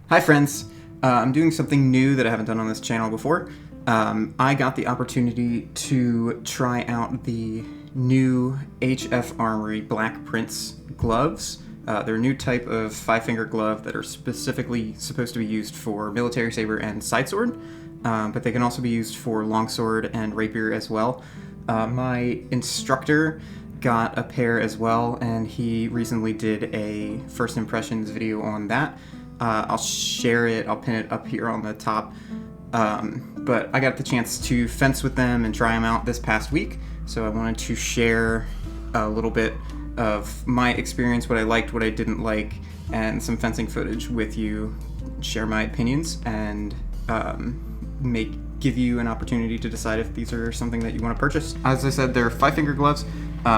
Hi friends, I'm doing something new that I haven't done on this channel before. I got the opportunity to try out the new HF Armory Black Prince gloves. They're a new type of 5-finger glove that are specifically supposed to be used for military saber and side sword, but they can also be used for longsword and rapier as well. My instructor got a pair as well, and he recently did a first impressions video on that. I'll share it, I'll pin it up here on the top. But I got the chance to fence with them and try them out this past week, so I wanted to share a little bit of my experience, what I liked, what I didn't like, and some fencing footage with you, share my opinions, and give you an opportunity to decide if these are something that you want to purchase. As I said, they're 5-finger gloves.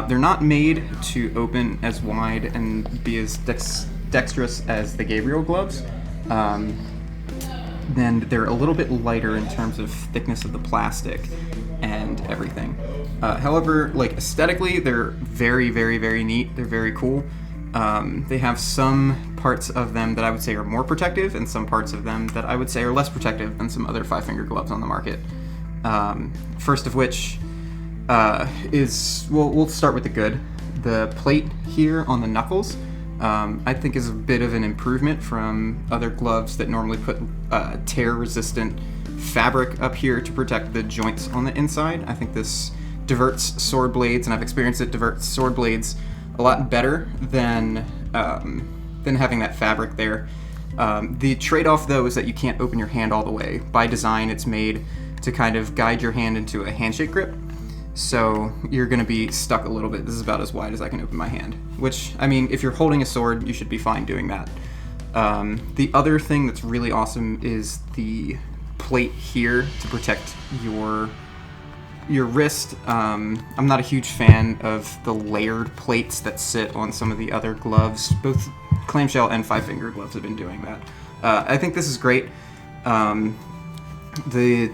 They're not made to open as wide and be as dexterous as the Gabriel gloves. Then they're a little bit lighter in terms of thickness of the plastic and everything. However, like aesthetically, they're very, very, very neat. They're very cool. They have some parts of them that I would say are more protective, and some parts of them that I would say are less protective than some other 5-finger gloves on the market. First of which is, well, we'll start with the good. The plate here on the knuckles, I think is a bit of an improvement from other gloves that normally put tear-resistant fabric up here to protect the joints on the inside. I think this diverts sword blades, and I've experienced it diverts sword blades a lot better than having that fabric there. The trade-off, though, is that you can't open your hand all the way. By design, it's made to kind of guide your hand into a handshake grip. So you're going to be stuck a little bit. This is about as wide as I can open my hand, which, I mean, if you're holding a sword, you should be fine doing that. The other thing that's really awesome is the plate here to protect your wrist. I'm not a huge fan of the layered plates that sit on some of the other gloves. Both clamshell and 5-finger gloves have been doing that. I think this is great. The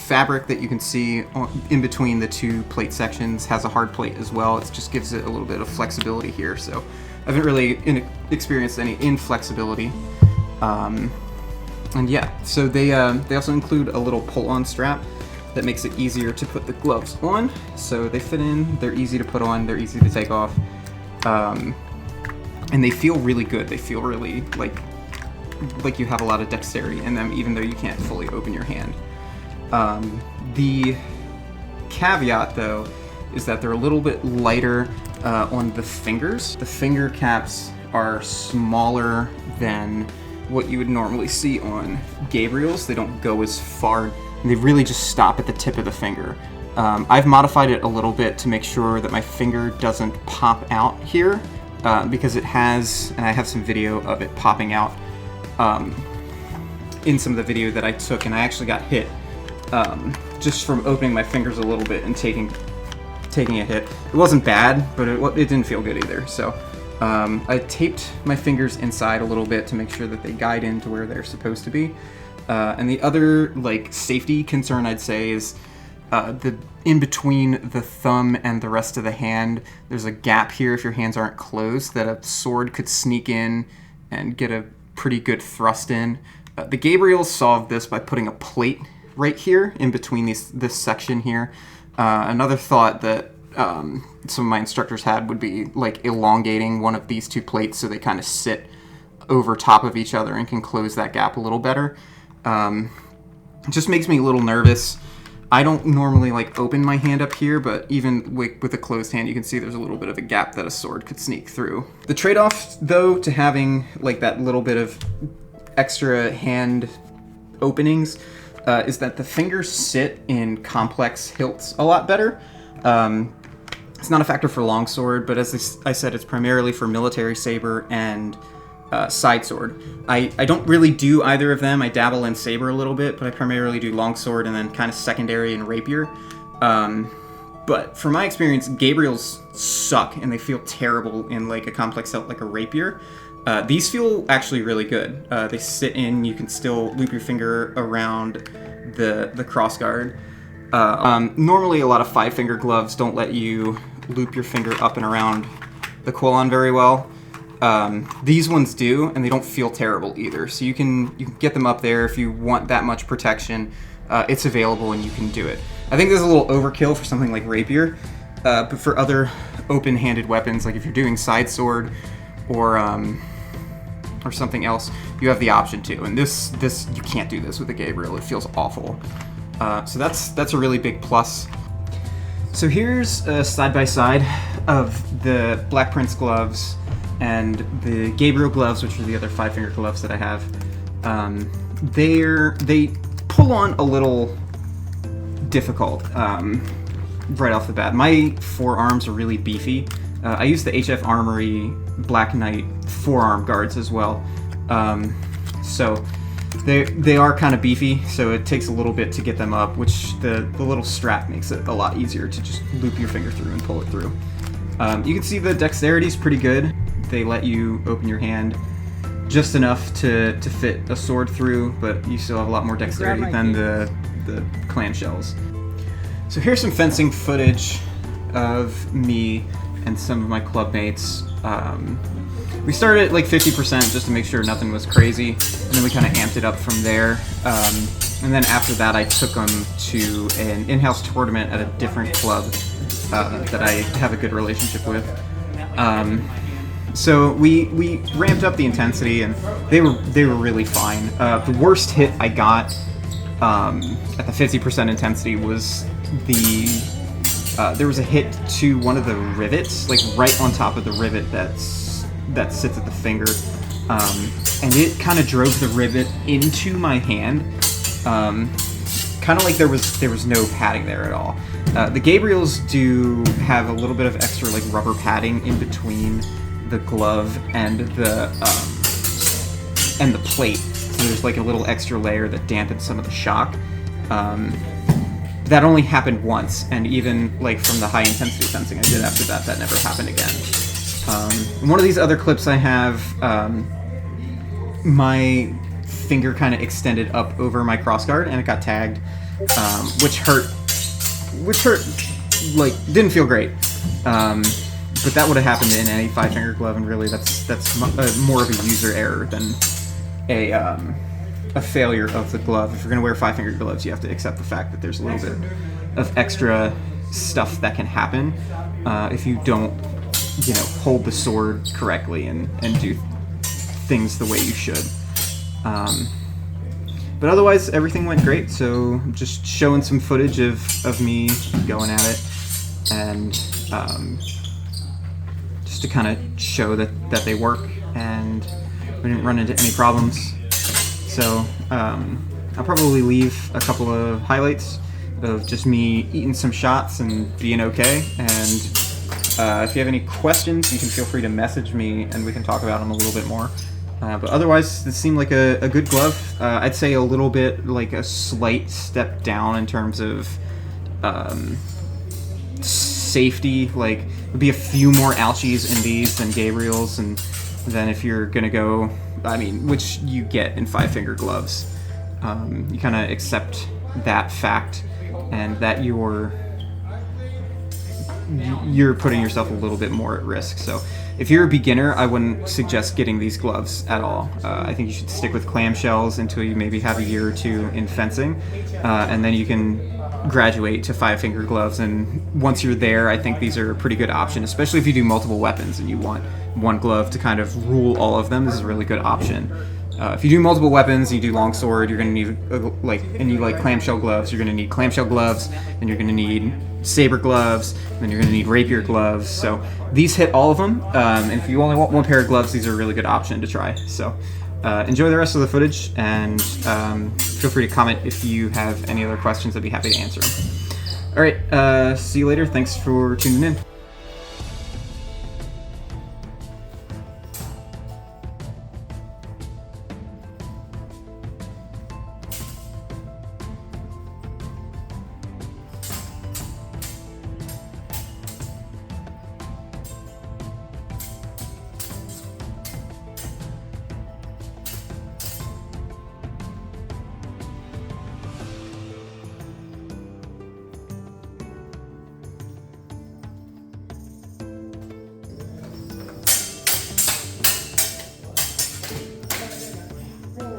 fabric that you can see in between the two plate sections has a hard plate as well. It just gives it a little bit of flexibility here. So I haven't really experienced any inflexibility. And yeah, so they also include a little pull-on strap that makes it easier to put the gloves on. So they fit in, they're easy to put on, they're easy to take off. And they feel really good. They feel really like you have a lot of dexterity in them, even though you can't fully open your hand. The caveat, though, is that they're a little bit lighter on the fingers. The finger caps are smaller than what you would normally see on Gabriel's. They don't go as far. They really just stop at the tip of the finger. I've modified it a little bit to make sure that my finger doesn't pop out here, because it has, and I have some video of it popping out in some of the video that I took, and I actually got hit just from opening my fingers a little bit and taking a hit. It wasn't bad, but it didn't feel good either. So I taped my fingers inside a little bit to make sure that they guide into where they're supposed to be. And the other like safety concern I'd say is the in between the thumb and the rest of the hand, there's a gap here if your hands aren't closed that a sword could sneak in and get a pretty good thrust in. The Gabriels solved this by putting a plate right here in between this section here. Another thought that some of my instructors had would be like elongating one of these two plates so they kind of sit over top of each other and can close that gap a little better. It just makes me a little nervous. I don't normally like open my hand up here, but even with a closed hand, you can see there's a little bit of a gap that a sword could sneak through. The trade-off, though, to having like that little bit of extra hand openings is that the fingers sit in complex hilts a lot better. It's not a factor for longsword, but as I said, it's primarily for military saber and side sword. I don't really do either of them. I dabble in saber a little bit, but I primarily do longsword and then kind of secondary in rapier. But from my experience, Gabriels suck and they feel terrible in like a complex hilt like a rapier. These feel actually really good. They sit in, you can still loop your finger around the crossguard. Normally a lot of 5-finger gloves don't let you loop your finger up and around the Quillon very well. These ones do, and they don't feel terrible either. So you can get them up there if you want that much protection. It's available and you can do it. I think this is a little overkill for something like rapier, but for other open-handed weapons, like if you're doing side sword or something else, you have the option to. And this you can't do this with a Gabriel. It feels awful. So that's a really big plus. So here's a side-by-side of the Black Prince gloves and the Gabriel gloves, which are the other 5-finger gloves that I have. They pull on a little difficult right off the bat. My forearms are really beefy. I use the HF Armory Black Knight forearm guards as well. So they are kind of beefy, so it takes a little bit to get them up, which the little strap makes it a lot easier to just loop your finger through and pull it through. You can see the dexterity is pretty good. They let you open your hand just enough to fit a sword through, but you still have a lot more dexterity than the clamshells. So here's some fencing footage of me and some of my club mates. We started at like 50% just to make sure nothing was crazy, and then we kind of amped it up from there. And then after that, I took them to an in-house tournament at a different club that I have a good relationship with. So we ramped up the intensity, and they were really fine. The worst hit I got at the 50% intensity was there was a hit to one of the rivets, like right on top of the rivet that sits at the finger, and it kind of drove the rivet into my hand, kind of like there was no padding there at all. The Gabriels do have a little bit of extra like rubber padding in between the glove and the plate, so there's like a little extra layer that dampens some of the shock. That only happened once, and even like from the high intensity fencing I did after that never happened again. One of these other clips I have, my finger kind of extended up over my crossguard and it got tagged, which hurt, like, didn't feel great. But that would have happened in any 5-finger glove, and really that's more of a user error than a failure of the glove. If you're going to wear 5-finger gloves, you have to accept the fact that there's a little bit of extra stuff that can happen if you don't, hold the sword correctly and do things the way you should. But otherwise, everything went great, so I'm just showing some footage of me going at it, and just to kind of show that they work, and we didn't run into any problems. So I'll probably leave a couple of highlights of just me eating some shots and being okay, and if you have any questions, you can feel free to message me and we can talk about them a little bit more. But otherwise, this seemed like a good glove. I'd say a little bit like a slight step down in terms of safety. Like, there'd be a few more ouchies in these than Gabriel's, and then if you're gonna go, which you get in 5-finger gloves, you kind of accept that fact, and that you're putting yourself a little bit more at risk. So if you're a beginner, I wouldn't suggest getting these gloves at all. I think you should stick with clamshells until you maybe have a year or two in fencing, and then you can graduate to 5-finger gloves. And once you're there, I think these are a pretty good option, especially if you do multiple weapons and you want one glove to kind of rule all of them. This is a really good option. If you do multiple weapons, you do longsword, you're going to need, and you like clamshell gloves, you're going to need clamshell gloves, and you're going to need saber gloves, and then you're going to need rapier gloves. So these hit all of them, and if you only want one pair of gloves, these are a really good option to try. So enjoy the rest of the footage, and feel free to comment if you have any other questions. I'd be happy to answer them. All right, see you later. Thanks for tuning in.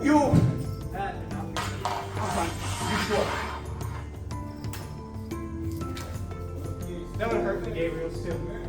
You! That would hurt the Gabriels too.